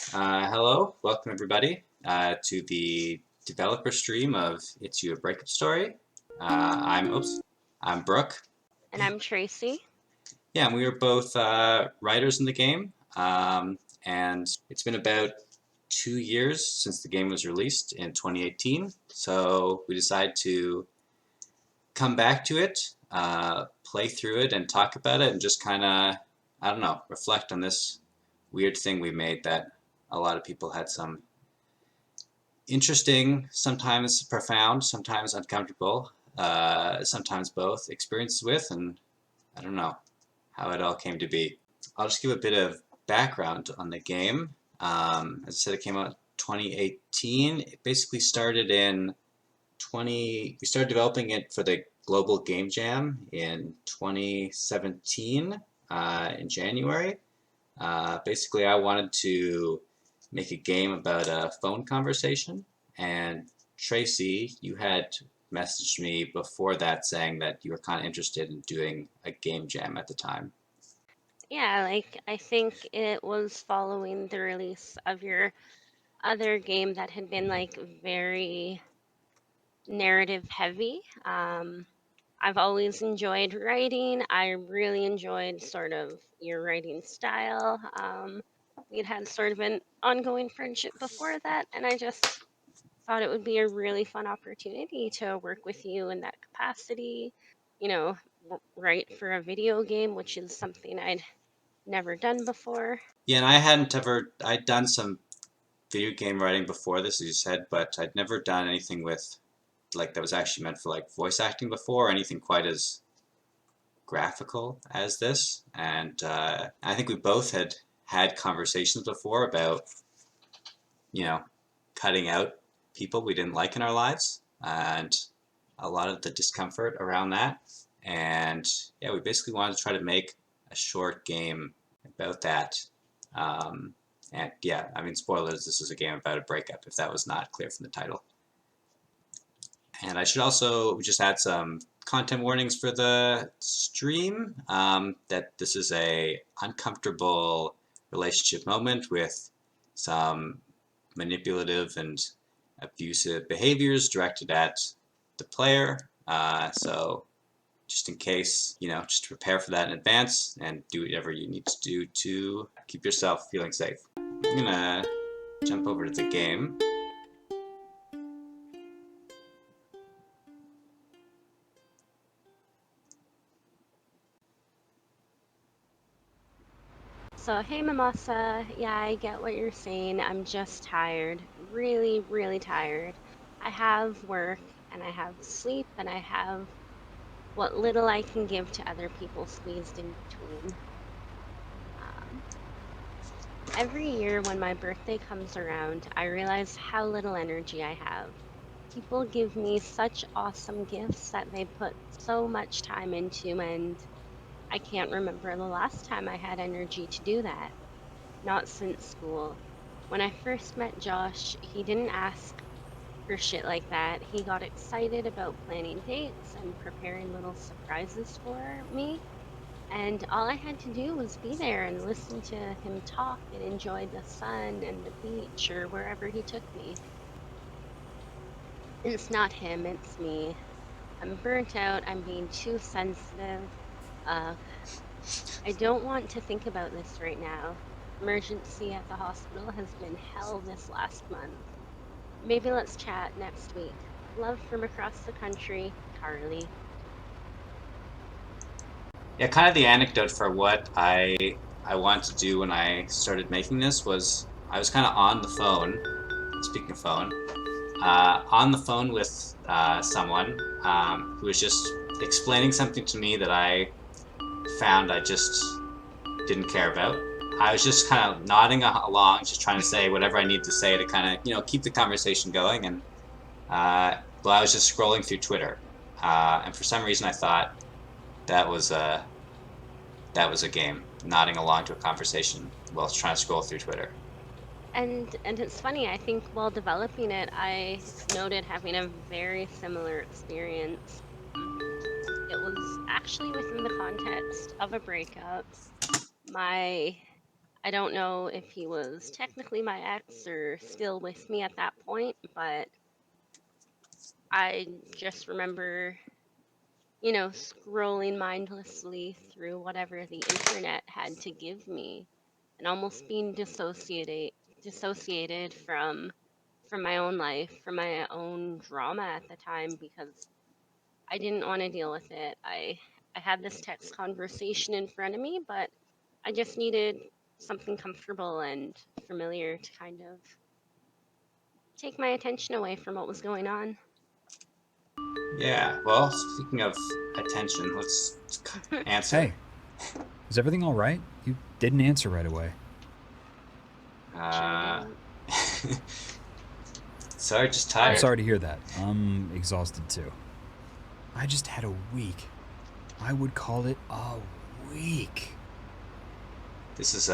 Hello, welcome everybody to the developer stream of It's You a Breakup Story. I'm Brook. And I'm Traci. Yeah, and we are both writers in the game, and it's been about 2 years since the game was released in 2018. So we decided to come back to it, play through it, and talk about it, and just kind of, I don't know, reflect on this weird thing we made that a lot of people had some interesting, sometimes profound, sometimes uncomfortable, sometimes both experiences with, and I don't know how it all came to be. I'll just give a bit of background on the game. As I said, it came out 2018. It basically started in 20. We started developing it for the Global Game Jam in 2017 in January. Basically, I wanted to make a game about a phone conversation, and Traci, you had messaged me before that saying that you were kind of interested in doing a game jam at the time. Yeah, I think it was following the release of your other game that had been very narrative heavy. I've always enjoyed writing. I really enjoyed sort of your writing style. We'd had sort of an ongoing friendship before that, and I just thought it would be a really fun opportunity to work with you in that capacity. You know, write for a video game, which is something I'd never done before. Yeah, and I hadn't ever, I'd done some video game writing before this, as you said, but I'd never done anything with, like, that was actually meant for, like, voice acting before, or anything quite as graphical as this. And I think we both had conversations before about, you know, cutting out people we didn't like in our lives and a lot of the discomfort around that. And yeah, we basically wanted to try to make a short game about that. Um, and yeah, I mean, spoilers, this is a game about a breakup, if that was not clear from the title. And I should also just add some content warnings for the stream, that this is a uncomfortable relationship moment with some manipulative and abusive behaviors directed at the player. So just in case, just prepare for that in advance and do whatever you need to do to keep yourself feeling safe. I'm gonna jump over to the game. So, hey Mimasa, yeah, I get what you're saying. I'm just tired. Really, really tired. I have work and I have sleep and I have what little I can give to other people squeezed in between. Um, every year when my birthday comes around, I realize how little energy I have. People give me such awesome gifts that they put so much time into, and I can't remember the last time I had energy to do that. Not since school. When I first met Josh, he didn't ask for shit like that. He got excited about planning dates and preparing little surprises for me. And all I had to do was be there and listen to him talk and enjoy the sun and the beach or wherever he took me. It's not him, it's me. I'm burnt out, I'm being too sensitive. Uh, I don't want to think about this right now. Emergency at the hospital has been hell this last month. Maybe let's chat next week. Love from across the country, Carly. Yeah, kind of the anecdote for what I wanted to do when I started making this was I was kind of on the phone. Speaking of phone, on the phone with someone who was just explaining something to me that I found I just didn't care about. I was just kind of nodding along, just trying to say whatever I need to say to kind of keep the conversation going. And well, I was just scrolling through Twitter, and for some reason I thought that was a that was a game, nodding along to a conversation while trying to scroll through Twitter. And it's funny, I think while developing it, I noted having a very similar experience. It was actually within the context of a breakup. My I don't know if he was technically my ex or still with me at that point, but I just remember, scrolling mindlessly through whatever the internet had to give me and almost being dissociated from my own life, from my own drama at the time because I didn't want to deal with it. I had this text conversation in front of me, but I just needed something comfortable and familiar to kind of take my attention away from what was going on. Yeah, well, speaking of attention, let's answer. Hey, is everything all right? You didn't answer right away. Uh, Jim. sorry, just I'm tired. sorry to hear that. I'm exhausted too. I just had a week. I would call it a week. This is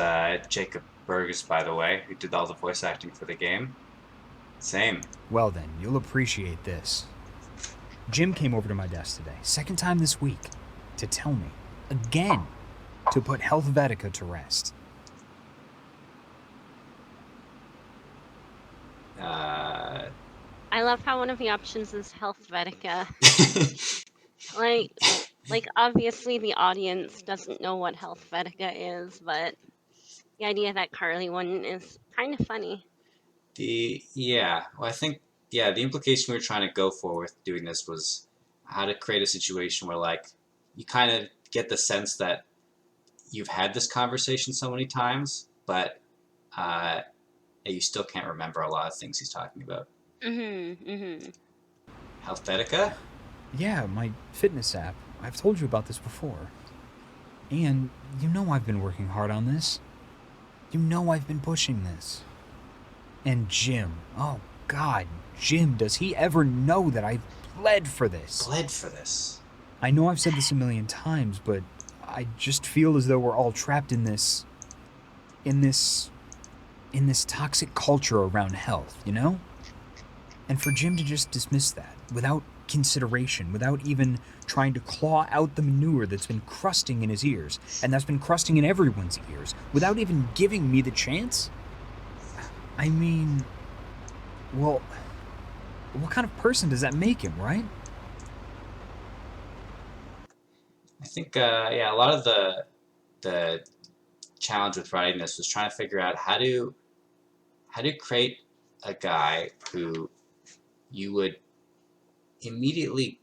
Jacob Burgess, by the way, who did all the voice acting for the game. Same. Well then, you'll appreciate this. Jim came over to my desk today, second time this week, to tell me, again, to put Helvetica to rest. I love how one of the options is Healthvetica. Like, obviously the audience doesn't know what Healthvetica is, but the idea that Carly won is kind of funny. Well, I think the implication we were trying to go for with doing this was how to create a situation where like you kind of get the sense that you've had this conversation so many times, but uh, you still can't remember a lot of things he's talking about. Healthetica? Yeah, my fitness app. I've told you about this before. And you know I've been working hard on this. You know I've been pushing this. And Jim, oh God, Jim, does he ever know that I've bled for this? Bled for this. I know I've said this a million times, but I just feel as though we're all trapped in this toxic culture around health, you know? And for Jim to just dismiss that without consideration, without even trying to claw out the manure that's been crusting in his ears, and that's been crusting in everyone's ears, without even giving me the chance? I mean, well, what kind of person does that make him, right? I think a lot of the challenge with writing this was trying to figure out how to create a guy who you would immediately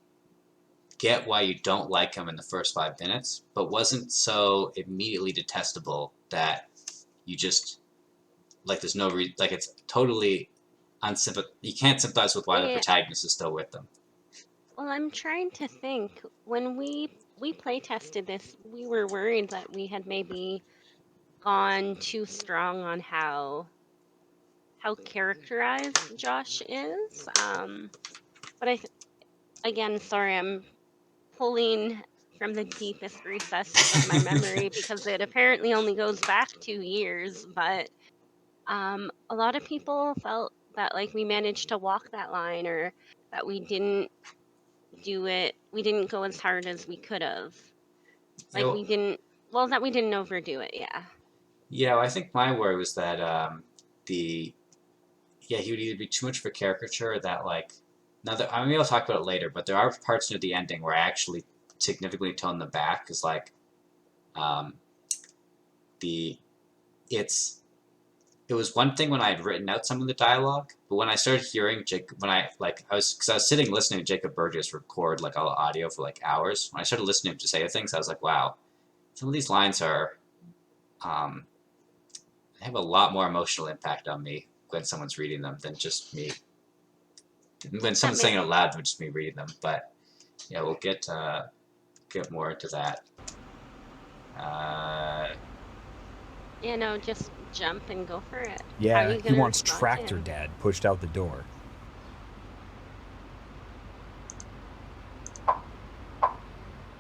get why you don't like him in the first 5 minutes, but wasn't so immediately detestable that you just like there's no like it's totally you can't sympathize with why the Yeah, protagonist is still with them. well, I'm trying to think. When we play tested this, we were worried that we had maybe gone too strong on how characterized Josh is. But again, sorry, I'm pulling from the deepest recesses of my memory because it apparently only goes back 2 years. But a lot of people felt that like we managed to walk that line, or that we didn't we didn't go as hard as we could have. Like You we didn't, well, that we didn't overdo it. Yeah. well, I think my worry was that the he would either be too much of a caricature or that like I mean I'll talk about it later, but there are parts near the ending where I actually significantly tone them back because like um, the it's it was one thing when I had written out some of the dialogue, but when I started hearing when I was sitting listening to Jacob Burgess record like all the audio for like hours. When I started listening to him to say things, I was like, wow, some of these lines are um, they have a lot more emotional impact on me when someone's reading them than just me. When That someone's may, saying it aloud than just me reading them. But yeah, we'll get more into that. Uh, just jump and go for it. How are Yeah, you he gonna wants respond to Tractor him? Dad pushed out the door.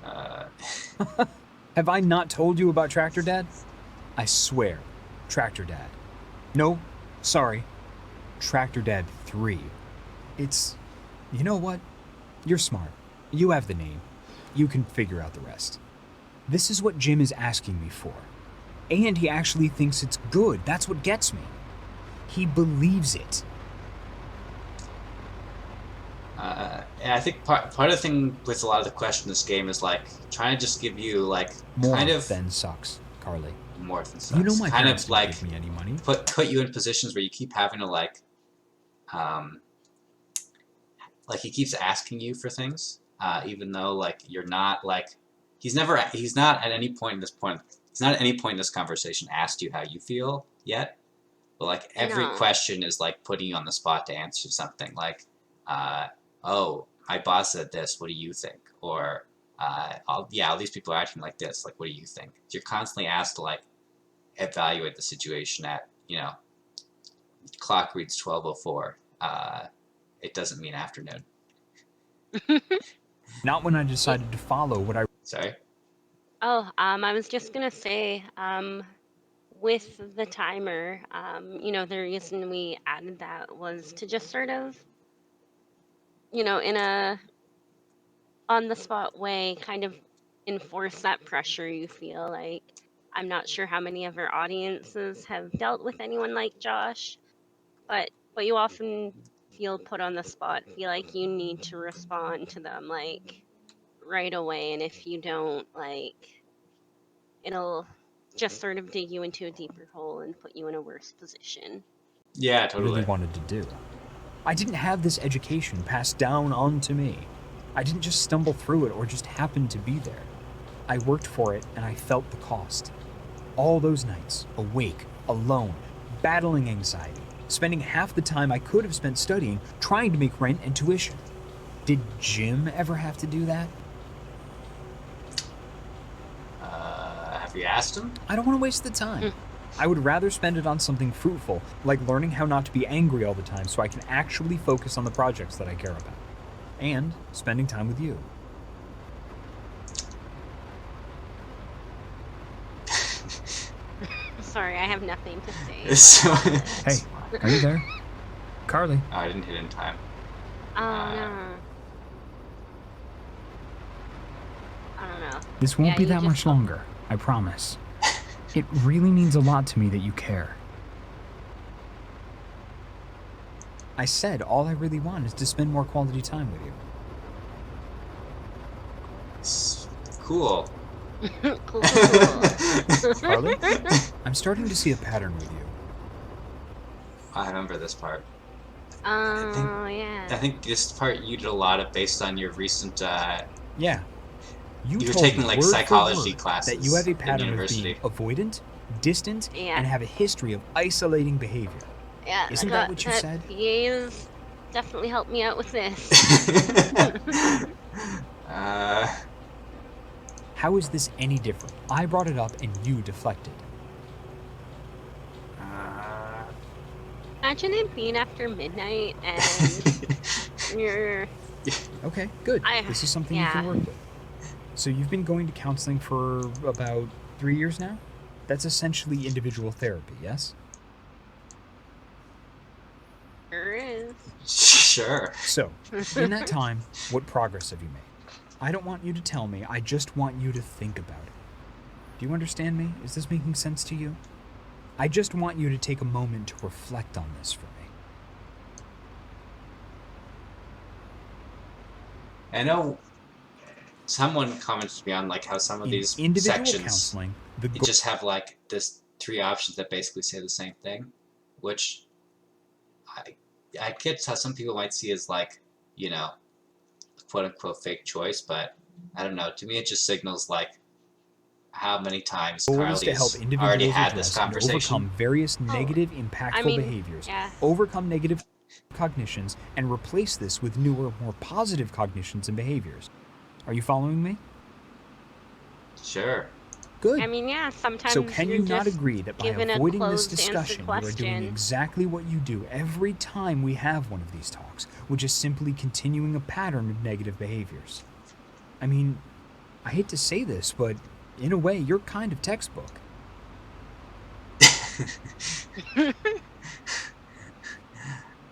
uh, Have I not told you about Tractor Dad? I swear, Tractor Dad. No, sorry, Tractor Dad 3. It's, you know what? You're smart. You have the name. You can figure out the rest. This is what Jim is asking me for. And he actually thinks it's good. That's what gets me. He believes it. And I think part of the thing with a lot of the questions in this game is like trying to just give you like More kind of than sucks, Carly. more than You know sucks. my Kind parents of didn't like give me any money. put you in positions where you keep having to like he keeps asking you for things, even though like you're not like he's not at any point in this conversation asked you how you feel yet. But like every No. question is like putting you on the spot to answer something. Like, oh, my boss said this. What do you think? Or, all these people are acting like this. Like, what do you think? You're constantly asked to like evaluate the situation at clock reads 12:04. It doesn't mean afternoon. Not when I decided to follow what I... Sorry. Oh, I was just gonna say, with the timer, the reason we added that was to just sort of, in a on the spot way, kind of enforce that pressure you feel. Like, I'm not sure how many of our audiences have dealt with anyone like Josh, but you often feel put on the spot, feel like you need to respond to them like right away, and if you don't, like, it'll just sort of dig you into a deeper hole and put you in a worse position. Yeah, totally. really wanted to do. I didn't have this education passed down onto me. I didn't just stumble through it or just happen to be there. I worked for it and I felt the cost. All those nights, awake, alone, battling anxiety, spending half the time I could have spent studying, trying to make rent and tuition. Did Jim ever have to do that? Have you asked him? I don't want to waste the time. I would rather spend it on something fruitful, like learning how not to be angry all the time so I can actually focus on the projects that I care about. And spending time with you. Sorry, I have nothing to say. So, Hey, are you there? Carly. oh, I didn't hit in time. Oh no. I don't know. This won't Yeah, be you that just much longer, I promise. It really means a lot to me that you care. I said all I really want is to spend more quality time with you. Cool. Cool. Carly, I'm starting to see a pattern with you. I remember this part. Oh, yeah. I think this part you did a lot of based on your recent. Yeah. You were told taking me like word for psychology word classes that you have a in pattern of university. being avoidant, distant, Yeah. and have a history of isolating behavior. Yeah, Isn't that what you that said? PA's definitely helped me out with this. How is this any different? I brought it up and you deflected. Imagine it being after midnight and you're... Okay, good. This is something you can work with. So you've been going to counseling for about 3 years now? That's essentially individual therapy, yes? Sure is. Sure. So, in that time, what progress have you made? I don't want you to tell me, I just want you to think about it. Do you understand me? Is this making sense to you? I just want you to take a moment to reflect on this for me. I know someone commented to me on like how some of these individual sections counseling, just have like this 3 options that basically say the same thing, which I get how some people might see as like, quote unquote fake choice, but I don't know. To me, it just signals like how many times goal is to help Carly's already individuals had this address and conversation. overcome various negative, impactful behaviors, yeah. overcome negative cognitions, and replace this with newer, more positive cognitions and behaviors. Are you following me? Sure. Good. I mean, yeah, sometimes So can you're you not just agree that by given a avoiding this closed answer discussion, you are doing question. exactly what you do every time we have one of these talks, which is simply continuing a pattern of negative behaviors? I mean, I hate to say this, but in a way, you're kind of textbook.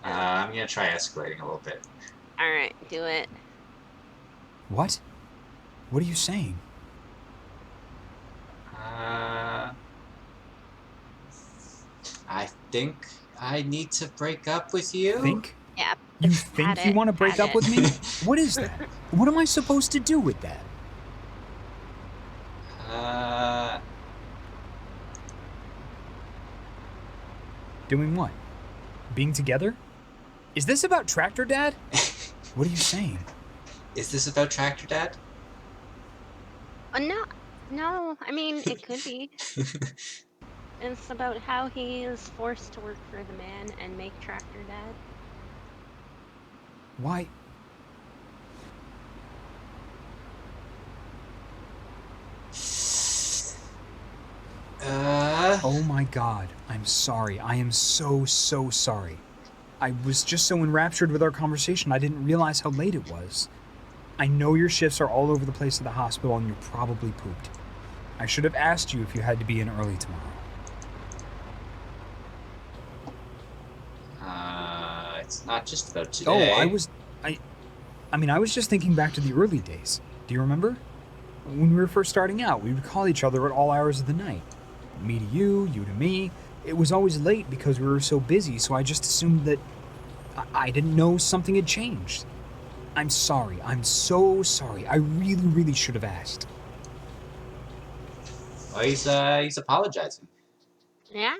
I'm gonna try escalating a little bit. All right, do it. What? What are you saying? think I need to break up with you. Think? Yeah. You Had think you it, want to break had up it. with me? What is that? What am I supposed to do with that? Doing what? Being together? Is this about Tractor Dad? What are you saying? Is this about Tractor Dad? No. I mean, it could be. It's about how he is forced to work for the man and make Tractor Dad. Why? Oh my god, I'm sorry. I am so sorry. I was just so enraptured with our conversation, I didn't realize how late it was. I know your shifts are all over the place at the hospital and you're probably pooped. I should have asked you if you had to be in early tomorrow. It's not just about today. Oh, I was just thinking back to the early days. Do you remember? When we were first starting out, we would call each other at all hours of the night. Me to you, you to me. It was always late because we were so busy, so I just assumed that I didn't know something had changed. I'm sorry. I'm so sorry. I really should have asked. Oh, he's apologizing. Yeah.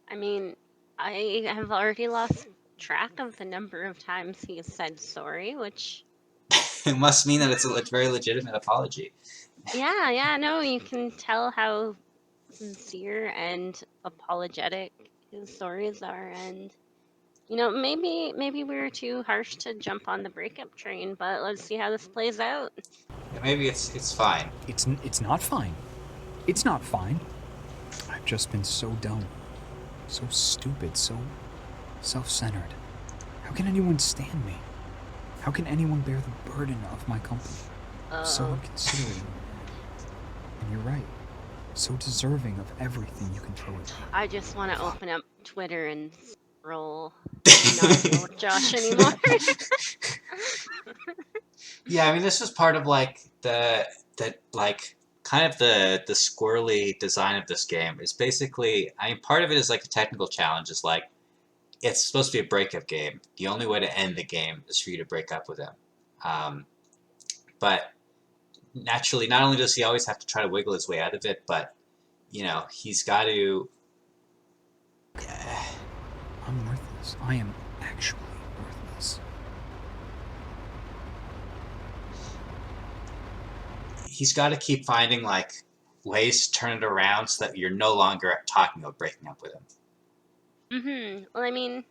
I mean, I have already lost track of the number of times he has said sorry, which... It must mean that it's a very legitimate apology. Yeah, no, you can tell how sincere and apologetic his stories are, and maybe we were too harsh to jump on the breakup train, but let's see how this plays out. Yeah, maybe it's fine. It's not fine. It's not fine. I've just been so dumb. So stupid, so self-centered. How can anyone stand me? How can anyone bear the burden of my company? So inconsiderate. And you're right. So deserving of everything you can throw at me. I just want to open up Twitter and scroll. Not deal with Josh anymore. Yeah, I mean, this was part of like the kind of the squirrely design of this game. Is basically, I mean, part of it is like a technical challenge. Is like it's supposed to be a breakup game. The only way to end the game is for you to break up with him. But naturally, not only does he always have to try to wiggle his way out of it, but he's got to. I'm worthless. I am actually worthless. He's got to keep finding like ways to turn it around so that you're no longer talking about breaking up with him. Well, I mean...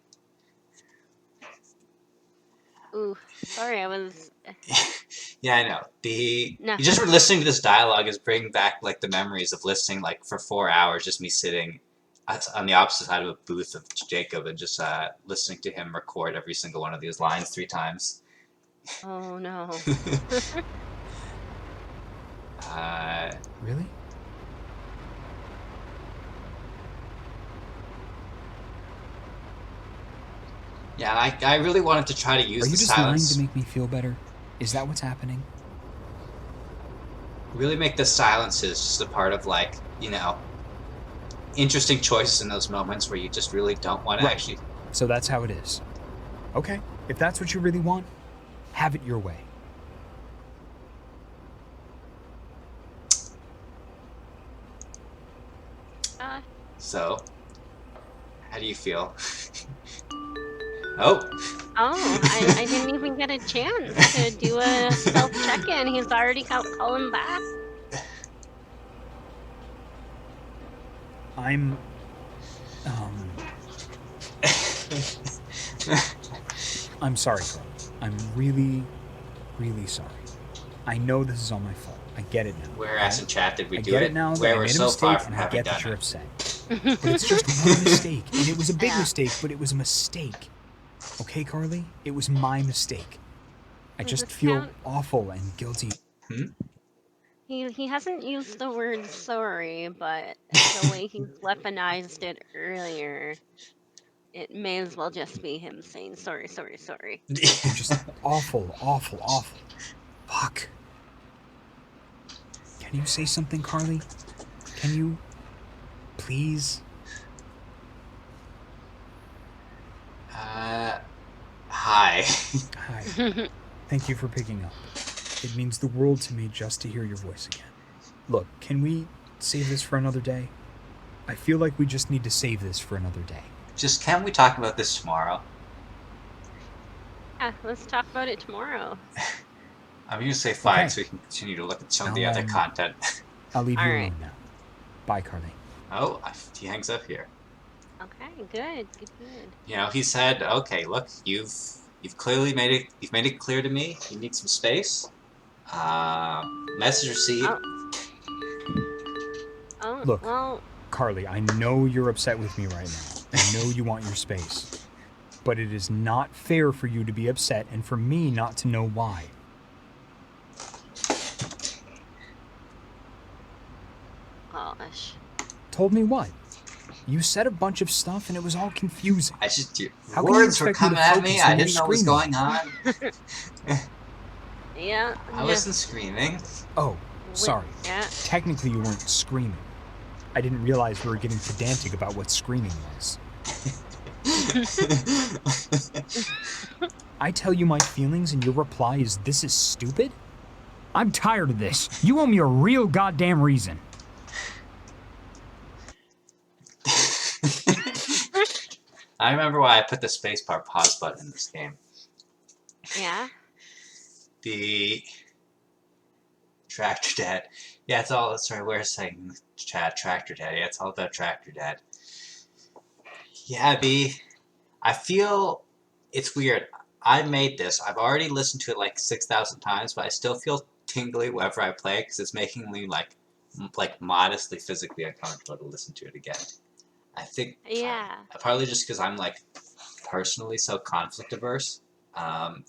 Ooh, sorry, I was... Yeah, I know. No. Just listening to this dialogue is bringing back like the memories of listening like for 4 hours, just me sitting on the opposite side of a booth of Jacob and just listening to him record every single one of these lines 3 times. Oh, no. Really? Yeah, I really wanted to try to use Are the you just silence. lying to make me feel better? Is that what's happening? Really make the silences just a part of like, interesting choices in those moments where you just really don't want to actually... So that's how it is. Okay, if that's what you really want, have it your way. So, how do you feel? Oh, I didn't even get a chance to do a self-check-in. He's already calling back. I'm sorry, Carl. I'm really sorry. I know this is all my fault. I get it now. whereas in chat did we I do get it? it now that Where I we're made a so mistake, far from and I having get done that you're it. upset. But it's just one mistake, and it was a big Yeah. mistake, but it was a mistake. Okay, Carly? It was my mistake. I Does just this feel count? awful and guilty. He hasn't used the word sorry, but the way he weaponized it earlier, it may as well just be him saying sorry. I'm just awful. Fuck. Can you say something, Carly? Can you? Please? Hi. Hi. Thank you for picking up. It means the world to me just to hear your voice again. Look, can we save this for another day? I feel like we just need to save this for another day. Just can't we talk about this tomorrow? Yeah, let's talk about it tomorrow. I'm gonna say fine, Okay. so we can continue to look at some of the I'll, other um, content. I'll leave All you right. alone now. Bye, Carly. Oh, he hangs up here. Okay, good, good, good. You know, he said, "Okay, look, you've clearly made it clear to me. You need some space. Message received." Oh, oh, Look, well, Carly, I know you're upset with me right now. I know you want your space. But it is not fair for you to be upset and for me not to know why. gosh. Told me what? You said a bunch of stuff and it was all confusing. I just How can you words were expect me to coming at me. focus I when you're didn't know what was screaming? going on. Yeah, I wasn't screaming. Oh, sorry. yeah. Technically, you weren't screaming. I didn't realize we were getting pedantic about what screaming was. I tell you my feelings and your reply is, "This is stupid"? I'm tired of this. You owe me a real goddamn reason. I remember why I put the spacebar pause button in this game. Yeah. The Tractor Dad. Yeah, it's all. Sorry, we're saying chat Tractor Dad. Yeah, it's all about Tractor Dad. Yeah, I feel it's weird. I made this. I've already listened to it like 6,000 times, but I still feel tingly whenever I play it because it's making me like modestly physically uncomfortable to listen to it again. I think Yeah. partly just because I'm like personally so conflict averse. Um,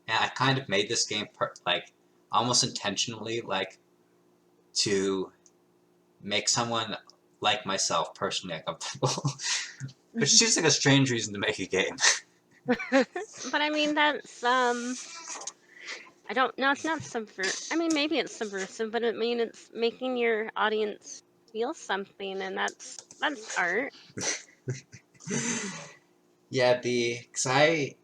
and I kind of made this game like almost intentionally like to make someone like myself personally uncomfortable, which seems like a strange reason to make a game. But I mean, that's I don't know. It's not I mean, maybe it's subversive, but I mean, it's making your audience feel something, and that's art. Yeah, because I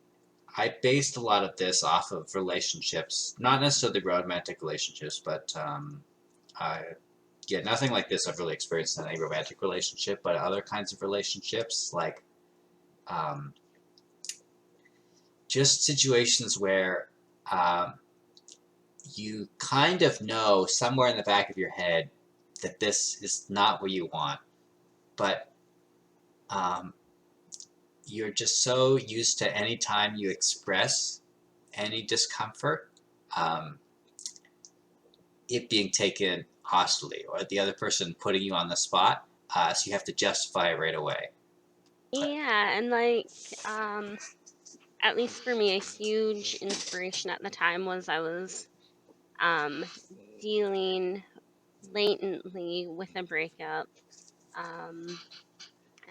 based a lot of this off of relationships, not necessarily romantic relationships, but I yeah, nothing like this I've really experienced in any romantic relationship, but other kinds of relationships, like um, just situations where um, you kind of know somewhere in the back of your head that this is not what you want, but um, you're just so used to any time you express any discomfort, um, it being taken hostilely or the other person putting you on the spot, so you have to justify it right away. Yeah, and like, at least for me, a huge inspiration at the time was I was um dealing latently with a breakup, um,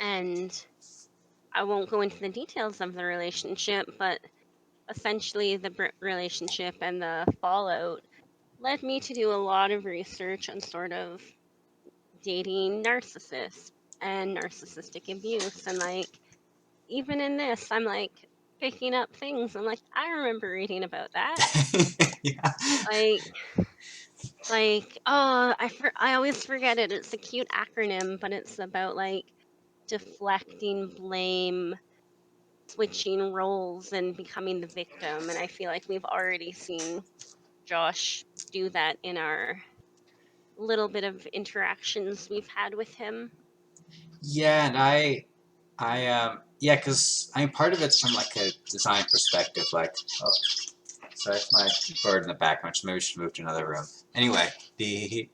and I won't go into the details of the relationship, but essentially the relationship and the fallout led me to do a lot of research on sort of dating narcissists and narcissistic abuse. And like, even in this, I'm like picking up things. I'm like, I remember reading about that. Yeah. Like, oh, I always forget it. It's a cute acronym, but it's about like deflecting blame, switching roles, and becoming the victim. And I feel like we've already seen Josh do that in our little bit of interactions we've had with him. Yeah, and yeah, because I mean, part of it's from like a design perspective. Like, oh, sorry, it's my bird in the background. So maybe we should move to another room. Anyway, the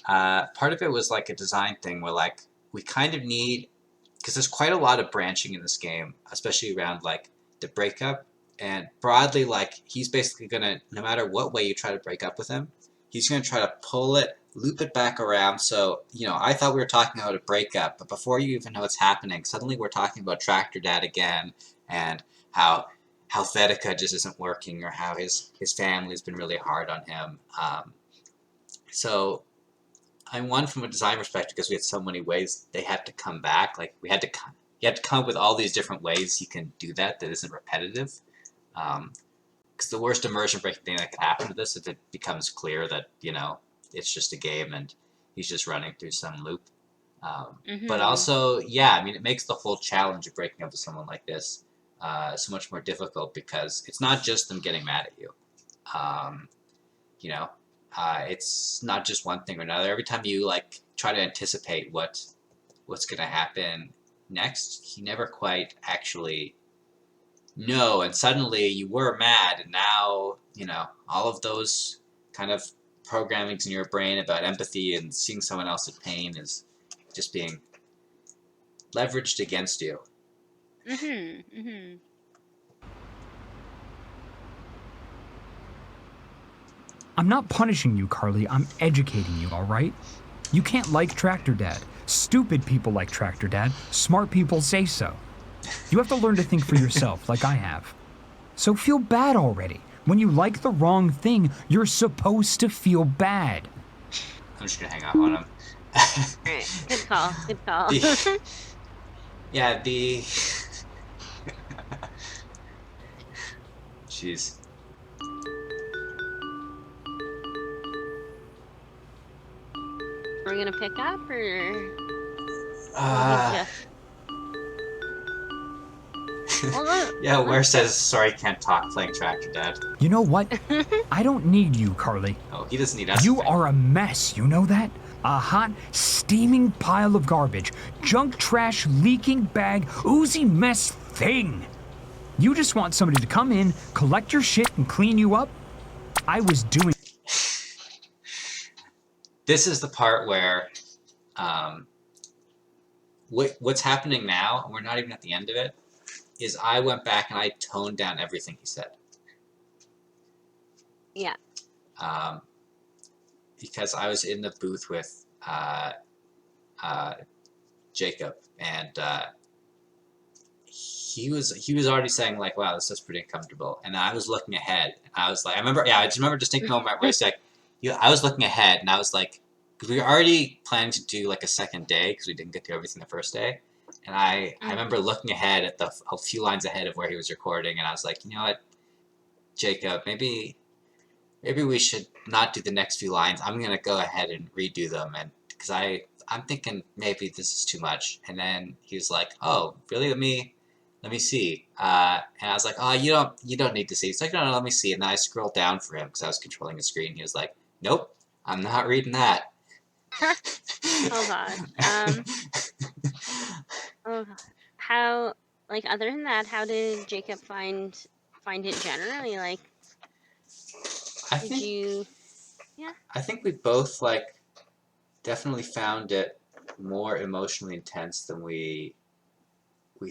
part of it was like a design thing where like we kind of need because there's quite a lot of branching in this game, especially around like the breakup and broadly like he's basically gonna no matter what way you try to break up with him, he's gonna try to pull it, loop it back around. So I thought we were talking about a breakup, but before you even know what's happening, suddenly we're talking about Tractor Dad again and how Helvetica just isn't working or how his family's been really hard on him. So I won from a design perspective because we had so many ways they had to come back. Like you had to come up with all these different ways you can do that isn't repetitive. Because the worst immersion breaking thing that could happen to this is it becomes clear that it's just a game and he's just running through some loop. But Mhm. also, yeah, I mean, it makes the whole challenge of breaking up with someone like this so much more difficult because it's not just them getting mad at you. Um, you know, it's not just one thing or another. Every time you like try to anticipate what's going to happen next, he never quite actually know, and suddenly you were mad, and now all of those kind of programmings in your brain about empathy and seeing someone else's pain is just being leveraged against you. Mhm. Mhm. I'm not punishing you, Carly. I'm educating you, all right? You can't like Tractor Dad. Stupid people like Tractor Dad. Smart people say so. You have to learn to think for yourself, like I have. So feel bad already. When you like the wrong thing, you're supposed to feel bad. I'm just gonna hang up on him. All right. Good call. Good call. the yeah the Jeez. Are we gonna pick up, or will he Uh, just? Well, yeah, Ware let's says sorry can't talk playing Tractor Dad. You know what? just. I don't need you, Carly. Oh, he doesn't need us. You are a mess, you know that? A hot, steaming pile of garbage, junk trash, leaking bag, oozy mess thing. You just want somebody to come in, collect your shit, and clean you up? I was doing. This is the part where um, what's happening now, and we're not even at the end of it, is I went back and I toned down everything he said. Yeah. Um, because I was in the booth with uh, Jacob, and he was already saying like, "Wow, this is pretty uncomfortable." And I was looking ahead. And I was like, I just remember just taking a moment where it's like, I was looking ahead, and I was like, because we were already planning to do like a second day because we didn't get through everything the first day. And I remember Mhm. looking ahead at a few lines ahead of where he was recording, and I was like, you know what, Jacob, maybe we should not do the next few lines. I'm gonna go ahead and redo them, and because I'm thinking maybe this is too much. And then he was like, "Oh, really? Let me see." And I was like, "Oh, you don't need to see." He's like, "No, no, let me see." And then I scrolled down for him because I was controlling the screen. He was like, "Nope, I'm not reading that." Oh gosh. Oh, how, like, other than that, how did Jacob find it generally? Like, I did think you? Yeah. I think we both like definitely found it more emotionally intense than we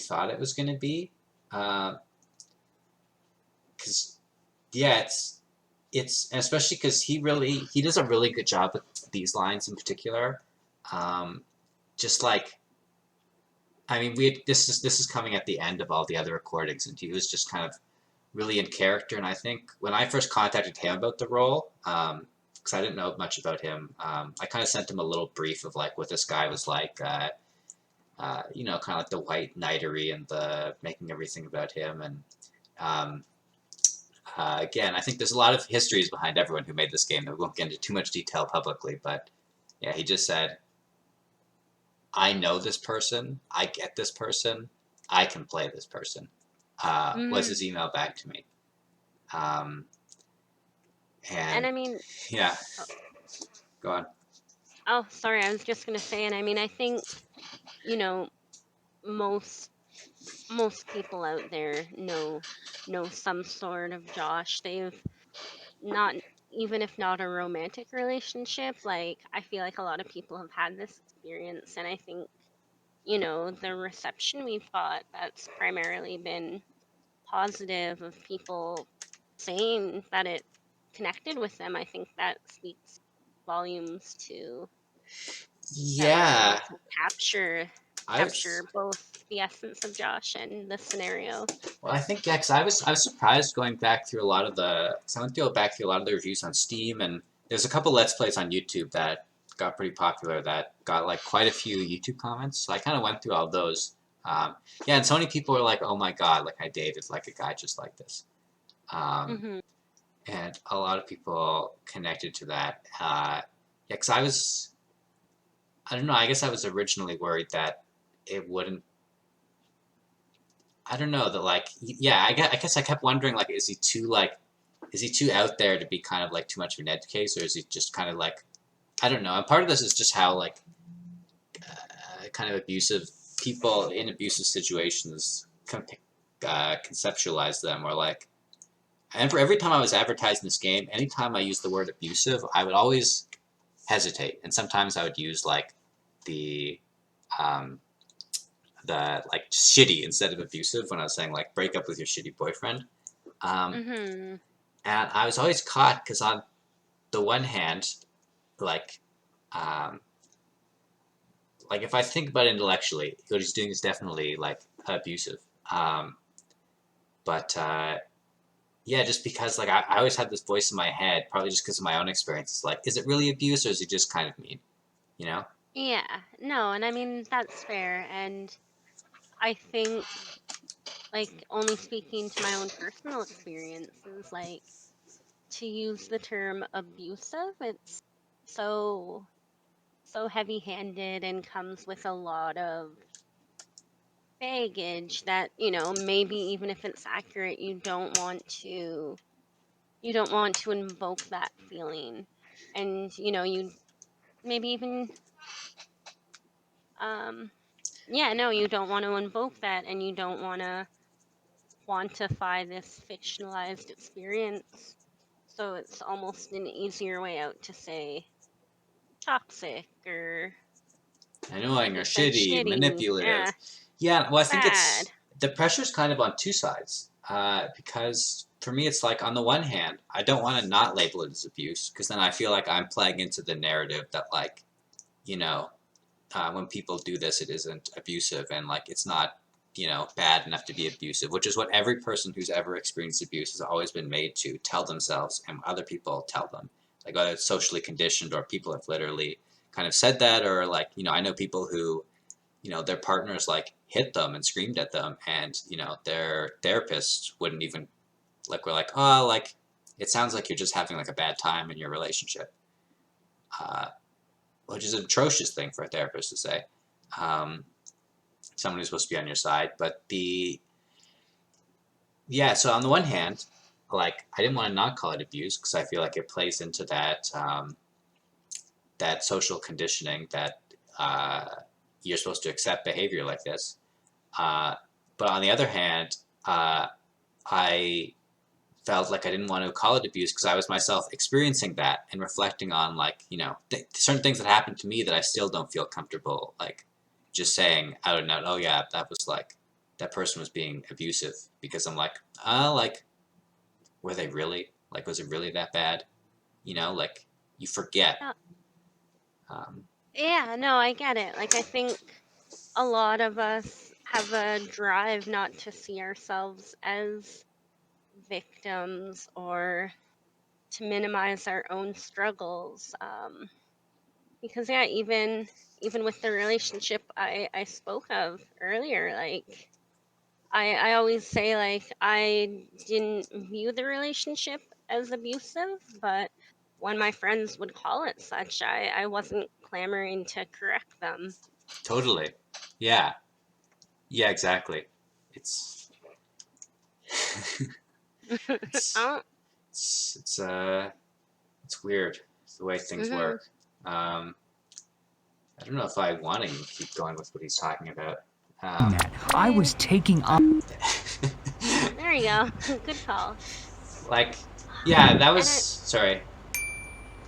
thought it was going to be. Because yeah, it's and especially because he does a really good job with these lines in particular. Um, just like I mean, this is coming at the end of all the other recordings, and he was just kind of really in character. And I think when I first contacted him about the role, because I didn't know much about him, I kind of sent him a little brief of like what this guy was like. Kind of like the white knightery and the making everything about him. And um, again, I think there's a lot of histories behind everyone who made this game that we won't get into too much detail publicly. But yeah, he just said, "I know this person. I get this person. I can play this person." Was Mm. his email back to me? Um, And and I mean, yeah, oh, go on. oh, sorry, I was just gonna say, and I mean, I think, you know, most most people out there know some sort of Josh. They've not, even if not a romantic relationship, like, I feel like a lot of people have had this experience, and I think, the reception we've got, that's primarily been positive, of people saying that it connected with them. I think that speaks volumes to that we're able Yeah, to capture I both the essence of Josh and the scenario. Well, I think yeah, because I was surprised going back through a lot of the. Cause I went back through a lot of the reviews on Steam, and there's a couple Let's Plays on YouTube that got pretty popular that got like quite a few YouTube comments. So I kind of went through all those. Yeah, and so many people are like, "Oh my god, like I dated like a guy just like this." Um, Mhm. and a lot of people connected to that. Yeah, because I don't know, I guess I was originally worried that it wouldn't, I don't know, that like, yeah, I guess I kept wondering, like, is he too out there to be kind of like too much of an edge case, or is he just kind of like, I don't know. And part of this is just how like kind of abusive people in abusive situations conceptualize them, or like, and for every time I was advertising this game, anytime I used the word abusive, I would always hesitate, and sometimes I would use like the um, like shitty instead of abusive when I was saying like break up with your shitty boyfriend. Um, Mhm. and I was always caught because on the one hand, like um, like if I think about it intellectually, what he's doing is definitely like abusive. Um, but yeah, just because like I always had this voice in my head, probably just because of my own experiences. Like, is it really abuse or is he just kind of mean? You know? Yeah. No, and I mean that's fair, and I think, like, only speaking to my own personal experiences, like, to use the term abusive, it's so heavy-handed and comes with a lot of baggage that, maybe even if it's accurate, you don't want to invoke that feeling. And, you maybe even um yeah, no, you don't want to invoke that, and you don't want to quantify this fictionalized experience. So it's almost an easier way out to say toxic, or like Annoying or you said, shitty, shitty. manipulative. Yeah, Yeah, well, I think bad. it's the pressure's kind of on two sides. Because for me, it's like on the one hand, I don't want to not label it as abuse because then I feel like I'm playing into the narrative that like, you know, when people do this, it isn't abusive and like it's not, bad enough to be abusive, which is what every person who's ever experienced abuse has always been made to tell themselves and other people tell them. Like whether it's socially conditioned or people have literally kind of said that, or like, I know people who, their partners like hit them and screamed at them, and, their therapists wouldn't even like, we're like, oh, like, it sounds like you're just having like a bad time in your relationship. Uh, which is an atrocious thing for a therapist to say. Um, Someone who's supposed to be on your side. But yeah, so on the one hand, like I didn't want to not call it abuse because I feel like it plays into that social conditioning that uh, you're supposed to accept behavior like this. Uh, but on the other hand, I felt like I didn't want to call it abuse because I was myself experiencing that and reflecting on like certain things that happened to me that I still don't feel comfortable like just saying out and out. Oh yeah, that was like that person was being abusive because I'm like like were they really like was it really that bad? Like you forget. Yeah, Um, yeah, no, I get it. Like, I think a lot of us have a drive not to see ourselves as victims, or to minimize our own struggles. Because yeah, even with the relationship I spoke of earlier, like I always say, like, I didn't view the relationship as abusive, but when my friends would call it such, I wasn't clamoring to correct them. totally. Yeah. Yeah. Exactly. It's it's Oh, it's it's weird. It's the way things mm-hmm. work. Um, I don't know if I want to keep going with what he's talking about. Um, That I was taking on. There you go. Good call. like, yeah, that was And sorry.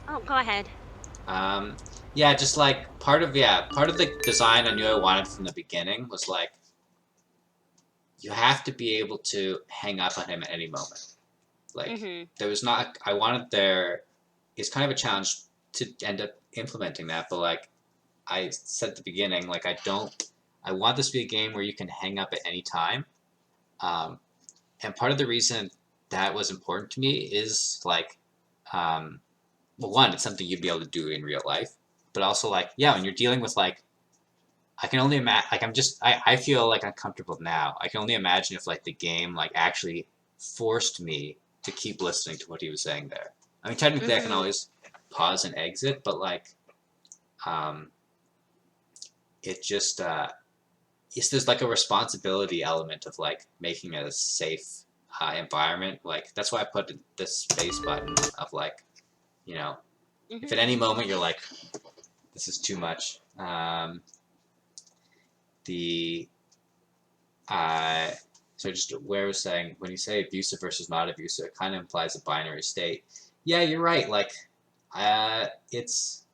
oh, go ahead. Um, yeah, just like part of the design I knew I wanted from the beginning was like you have to be able to hang up on him at any moment. Like Mm-hmm. there was not. I wanted there. It's kind of a challenge to end up implementing that, but like I said at the beginning, like I don't. I want this to be a game where you can hang up at any time. Um, and part of the reason that was important to me is like, um, well, one, it's something you'd be able to do in real life, but also like, yeah, when you're dealing with like, I can only imagine, like, I feel like uncomfortable now. I can only imagine if like the game like actually forced me. to keep listening to what he was saying there. I mean, technically, I can Mhm. always pause and exit, but like, um, it just there's like a responsibility element of like making it a safe environment. Like that's why I put this space button of like, you know, if at any Mhm. moment you're like, this is too much. The uh, so just where I was saying when you say abusive versus not abusive, it kind of implies a binary state. Yeah, you're right. Like, it's.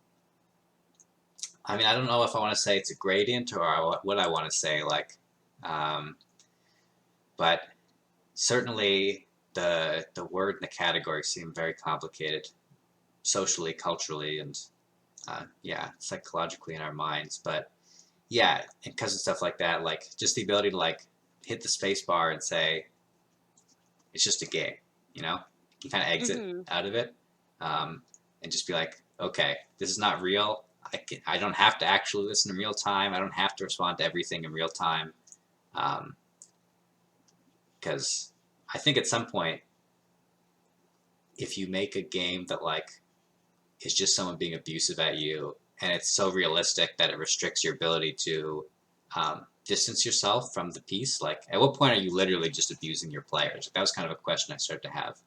I mean, I don't know if I want to say it's a gradient or what I want to say. Like, um, but certainly the word and the category seem very complicated socially, culturally, and yeah, psychologically in our minds. But yeah, and because of stuff like that, like just the ability to like hit the space bar and say it's just a game, you know, you kind of exit Mhm. out of it, and just be like, okay, this is not real. I don't have to actually listen in real time. I don't have to respond to everything in real time, because I think at some point, if you make a game that like is just someone being abusive at you, and it's so realistic that it restricts your ability to distance yourself from the piece. Like, at what point are you literally just abusing your players? That was kind of a question I started to have.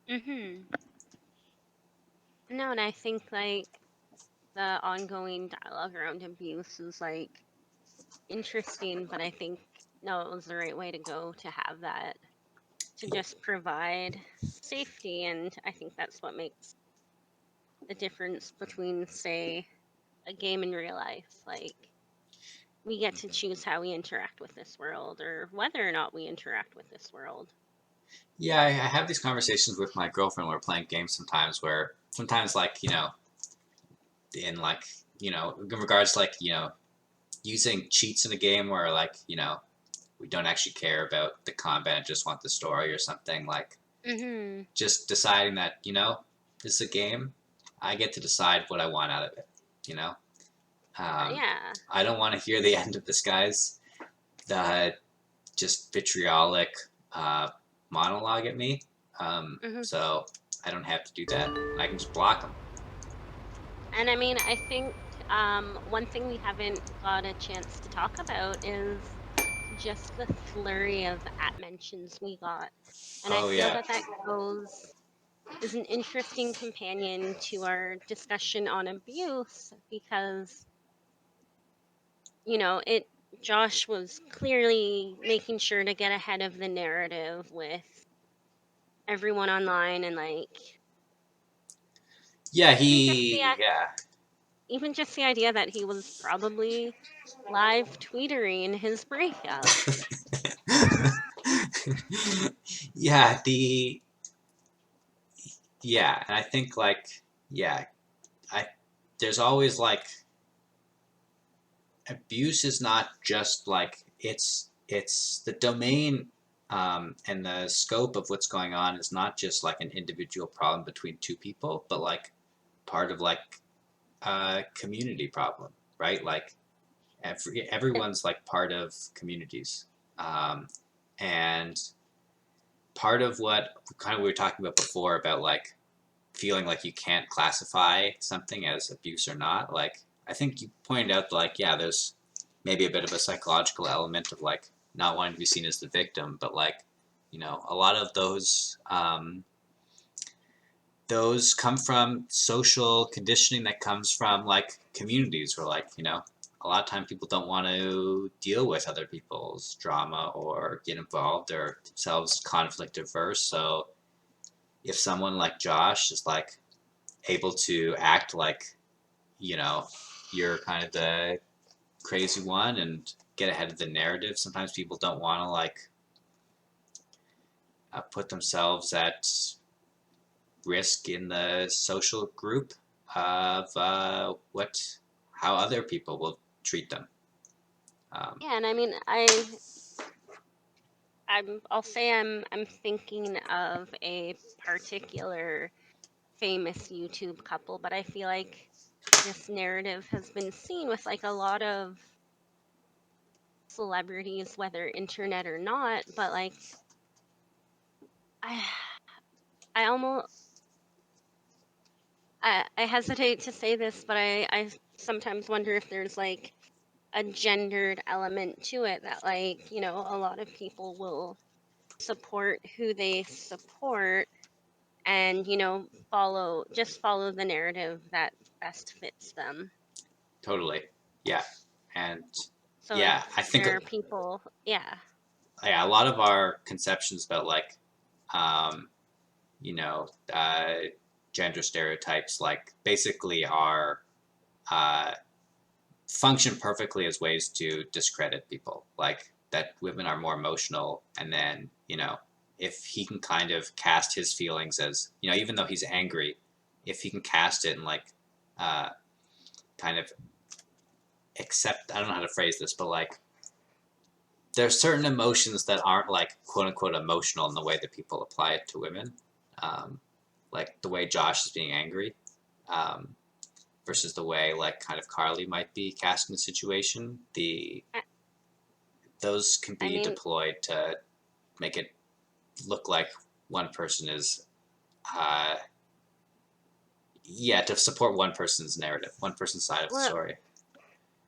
Mhm. No, and I think like the ongoing dialogue around abuse is like interesting, but I think no, it was the right way to go to have that to just provide safety, and I think that's what makes the difference between, say, a game in real life. Like we get to choose how we interact with this world, or whether or not we interact with this world. Yeah, I have these conversations with my girlfriend when we're playing games sometimes, where sometimes like in like in regards to like using cheats in a game where like we don't actually care about the combat and just want the story or something like Mhm. just deciding that this is a game. I get to decide what I want out of it. You know, um, Yeah. I don't want to hear the end of this guy's the just vitriolic uh, monologue at me. Mhm. So I don't have to do that. I can just block him. And I mean, I think one thing we haven't got a chance to talk about is just the flurry of at mentions we got. And I Oh feel yeah, that that goes is an interesting companion to our discussion on abuse because, it Josh was clearly making sure to get ahead of the narrative with everyone online, and like yeah. even just the He yeah. even just the idea that he was probably live tweetering his breakup. Yeah, and I think like yeah, I there's always like abuse is not just like it's the domain and the scope of what's going on is not just like an individual problem between two people, but like part of like a community problem, right? Like everyone's like part of communities, um, and part of what kind of we were talking about before about like feeling like you can't classify something as abuse or not. Like I think you pointed out like yeah, there's maybe a bit of a psychological element of like not wanting to be seen as the victim, but like a lot of those come from social conditioning that comes from like communities where like a lot of time people don't want to deal with other people's drama or get involved or themselves conflict averse. So if someone like Josh is like able to act like you know you're kind of the crazy one and get ahead of the narrative, sometimes people don't want to like put themselves at risk in the social group of what how other people will treat them. Um, Yeah, and I mean, I'll say I'm thinking of a particular famous YouTube couple, but I feel like this narrative has been seen with like a lot of celebrities, whether internet or not, but like I I almost I hesitate to say this, but I sometimes wonder if there's like a gendered element to it that, like, you know, a lot of people will support who they support and, you know, follow the narrative that best fits them. Totally. Yeah. And So yeah, if I think there are people, yeah. yeah, a lot of our conceptions about like um, you know, gender stereotypes like basically are uh, function perfectly as ways to discredit people. Like that women are more emotional, and then if he can kind of cast his feelings as even though he's angry, if he can cast it and like uh, kind of accept. I don't know how to phrase this, but like there's certain emotions that aren't like quote unquote emotional in the way that people apply it to women. Um, like the way Josh is being angry, um, versus the way like kind of Carly might be cast in the situation. I, Those can I be mean, deployed to make it look like one person is, uh, yeah, to support one person's narrative, one person's side of the well, story.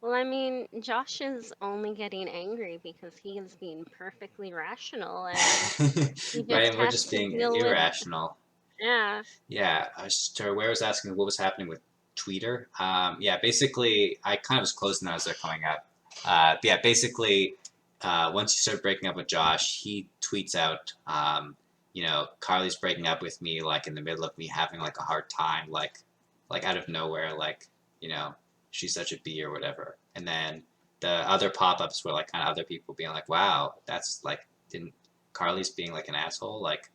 I mean, Josh is only getting angry because he is being perfectly rational and he Right, just and we're has just to being deal with, irrational. yeah. Yeah, Where was asking what was happening with Tweeter. Yeah, basically, I kind of was closing that as they're coming up. Yeah, basically, once you start breaking up with Josh, he tweets out, Carly's breaking up with me, like in the middle of me having like a hard time, like out of nowhere, like, you know, she's such a bee or whatever. And then the other pop-ups were like kind of other people being like, wow, that's like, didn't Carly's being like an asshole, like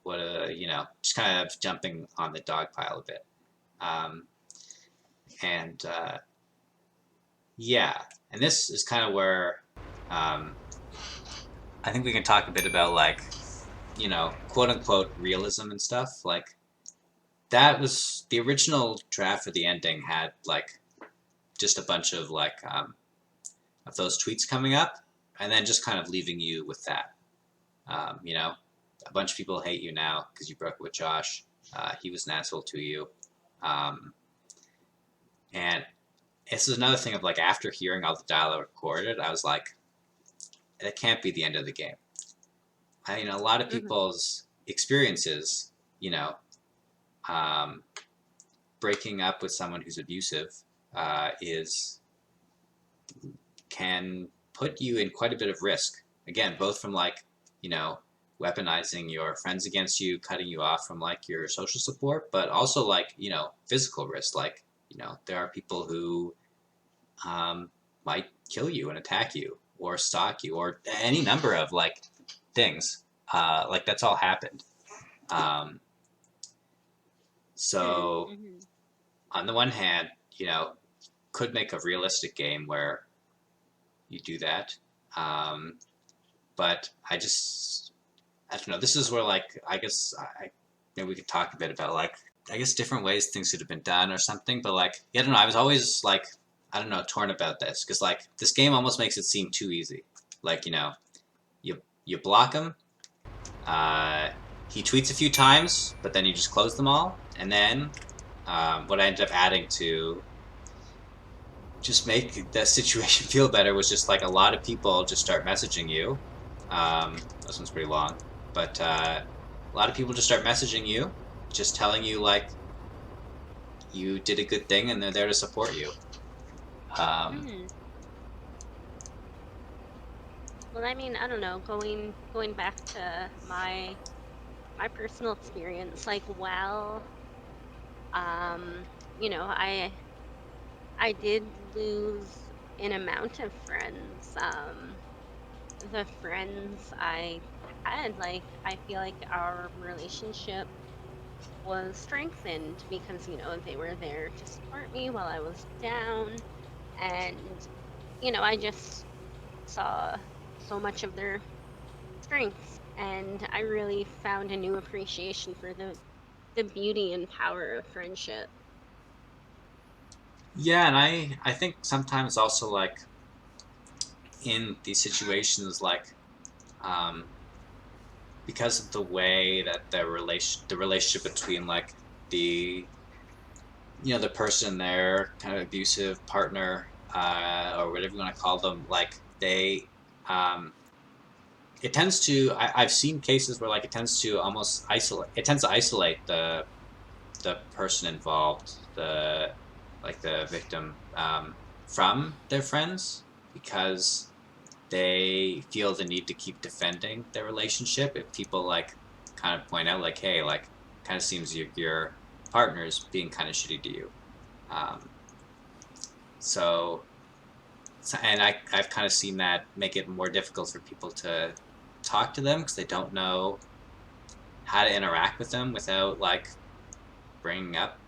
what a just kind of jumping on the dog pile a bit. um, and Yeah, and this is kind of where um, I think we can talk a bit about like quote unquote realism and stuff. Like that was the original draft for the ending had like just a bunch of like of those tweets coming up and then just kind of leaving you with that. A bunch of people hate you now because you broke up with Josh. He was an asshole to you. Um, And this is another thing of like after hearing all the dialogue recorded, I was like, that can't be the end of the game. A lot of Hmm. people's experiences, you know, um, breaking up with someone who's abusive is can put you in quite a bit of risk. Again, both from like, you know, weaponizing your friends against you, cutting you off from like your social support, but also like, physical risk. Like, there are people who might kill you and attack you or stalk you or any number of like things. Like that's all happened. Um, so Hmm. on the one hand, could make a realistic game where you do that. Um, but I don't know. This is where like I guess maybe we could talk a bit about like I guess different ways things could have been done or something. But like yeah, I don't know. I was always like I don't know torn about this because like this game almost makes it seem too easy. Like you block him. Uh, he tweets a few times, but then you just close them all. And then what I ended up adding to just make the situation feel better was just like a lot of people just start messaging you. This one's pretty long, but a lot of people just start messaging you, just telling you like you did a good thing and they're there to support you. Um, Hmm. Well, I mean, I don't know, going back to my personal experience, like, well, you know, I did lose an amount of friends. The friends I had, like, I feel like our relationship was strengthened because, you know, they were there to support me while I was down. And, you know, I just saw so much of their strengths. And I really found a new appreciation for the beauty and power of friendship. yeah, and I think sometimes also like in these situations like um, because of the way that the relationship between like the the person, their kind of abusive partner, or whatever you want to call them, like they um, it tends to I've seen cases where like it tends to almost isolate the person involved, the victim, from their friends, because they feel the need to keep defending their relationship if people like kind of point out like, hey, like kind of seems your partner's being kind of shitty to you. um, so and I've kind of seen that make it more difficult for people to talk to them because they don't know how to interact with them without like bringing up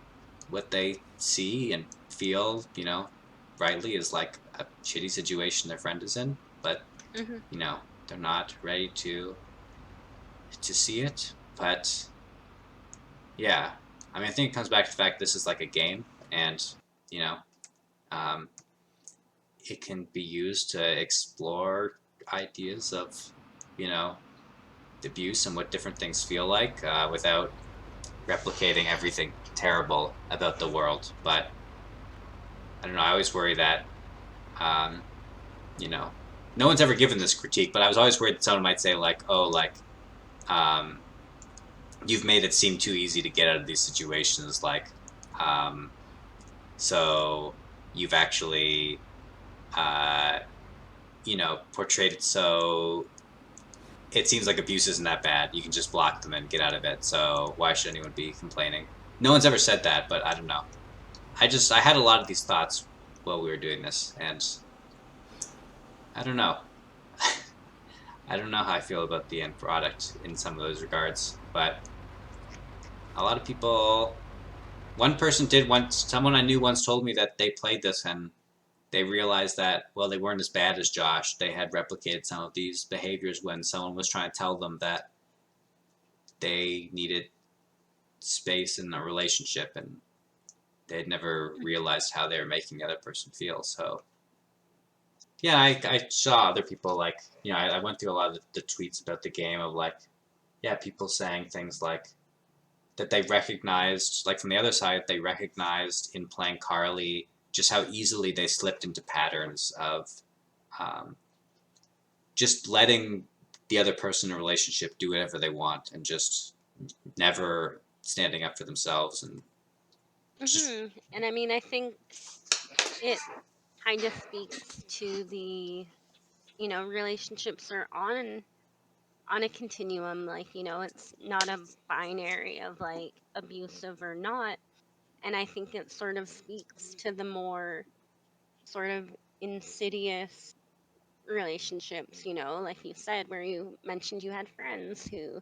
what they see and feel, rightly, is like a shitty situation their friend is in, but Hmm. they're not ready to see it. But yeah, I mean, I think it comes back to the fact this is like a game, and you know, um, it can be used to explore ideas of, you know, abuse and what different things feel like, without replicating everything terrible about the world. But I don't know. I always worry that, um, you know, no one's ever given this critique, but I was always worried that someone might say like, "Oh, like, um, you've made it seem too easy to get out of these situations." Like, um, so you've actually, uh, portrayed it so it seems like abuse isn't that bad. You can just block them and get out of it. So why should anyone be complaining? No one's ever said that, but I don't know. I had a lot of these thoughts while we were doing this, and I don't know. I don't know how I feel about the end product in some of those regards, but a lot of people. One person did once. Someone I knew once told me that they played this and they realized that, well, they weren't as bad as Josh. They had replicated some of these behaviors when someone was trying to tell them that they needed space in a relationship, and they had never realized how they were making the other person feel. So yeah, I saw other people like, I went through a lot of the tweets about the game of like, yeah, people saying things like that they recognized, like from the other side, they recognized in playing Carly just how easily they slipped into patterns of, um, just letting the other person in a relationship do whatever they want and just never standing up for themselves, and just And I mean, I think it kind of speaks to the, relationships are on a continuum. Like, it's not a binary of like abusive or not. And I think it sort of speaks to the more sort of insidious relationships, like you said, where you mentioned you had friends who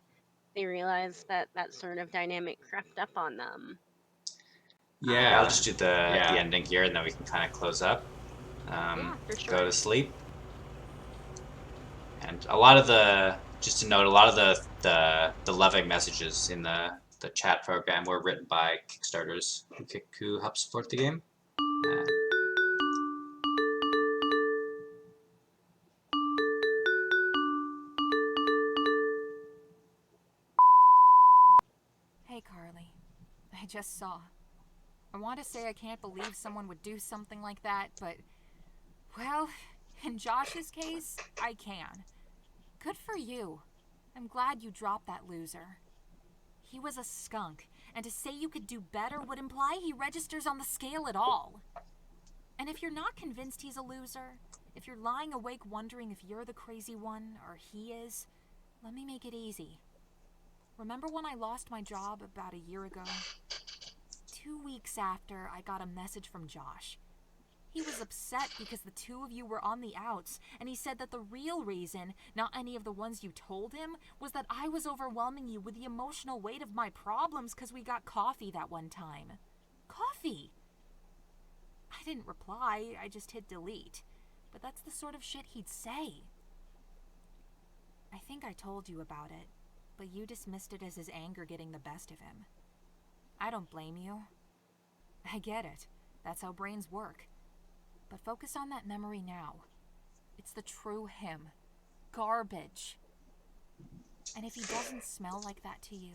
they realized that that sort of dynamic crept up on them. yeah, I'll Um, just do the ending here, and then we can kind of close up, yeah, for go sure. to sleep. And a lot of just to note, a lot of the loving messages in the chat program were written by Kickstarters who help support the game. Uh, Hey, Carly. I just saw. I want to say I can't believe someone would do something like that, but, well, in Josh's case, I can. Good for you. I'm glad you dropped that loser. He was a skunk, and to say you could do better would imply he registers on the scale at all. And if you're not convinced he's a loser, if you're lying awake wondering if you're the crazy one or he is, let me make it easy. Remember when I lost my job about a year ago? 2 weeks after, I got a message from Josh. He was upset because the two of you were on the outs, and he said that the real reason, not any of the ones you told him, was that I was overwhelming you with the emotional weight of my problems because we got coffee that one time. Coffee! I didn't reply, I just hit delete. But that's the sort of shit he'd say. I think I told you about it, but you dismissed it as his anger getting the best of him. I don't blame you. I get it. That's how brains work. But focus on that memory now. It's the true him. Garbage. And if he doesn't smell like that to you,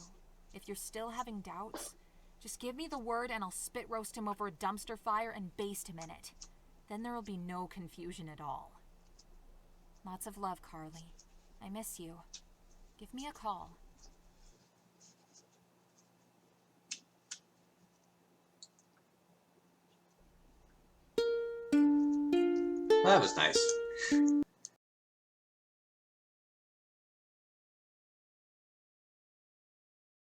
if you're still having doubts, just give me the word and I'll spit roast him over a dumpster fire and baste him in it. Then there will be no confusion at all. Lots of love, Carly. I miss you. Give me a call. Well, that was nice.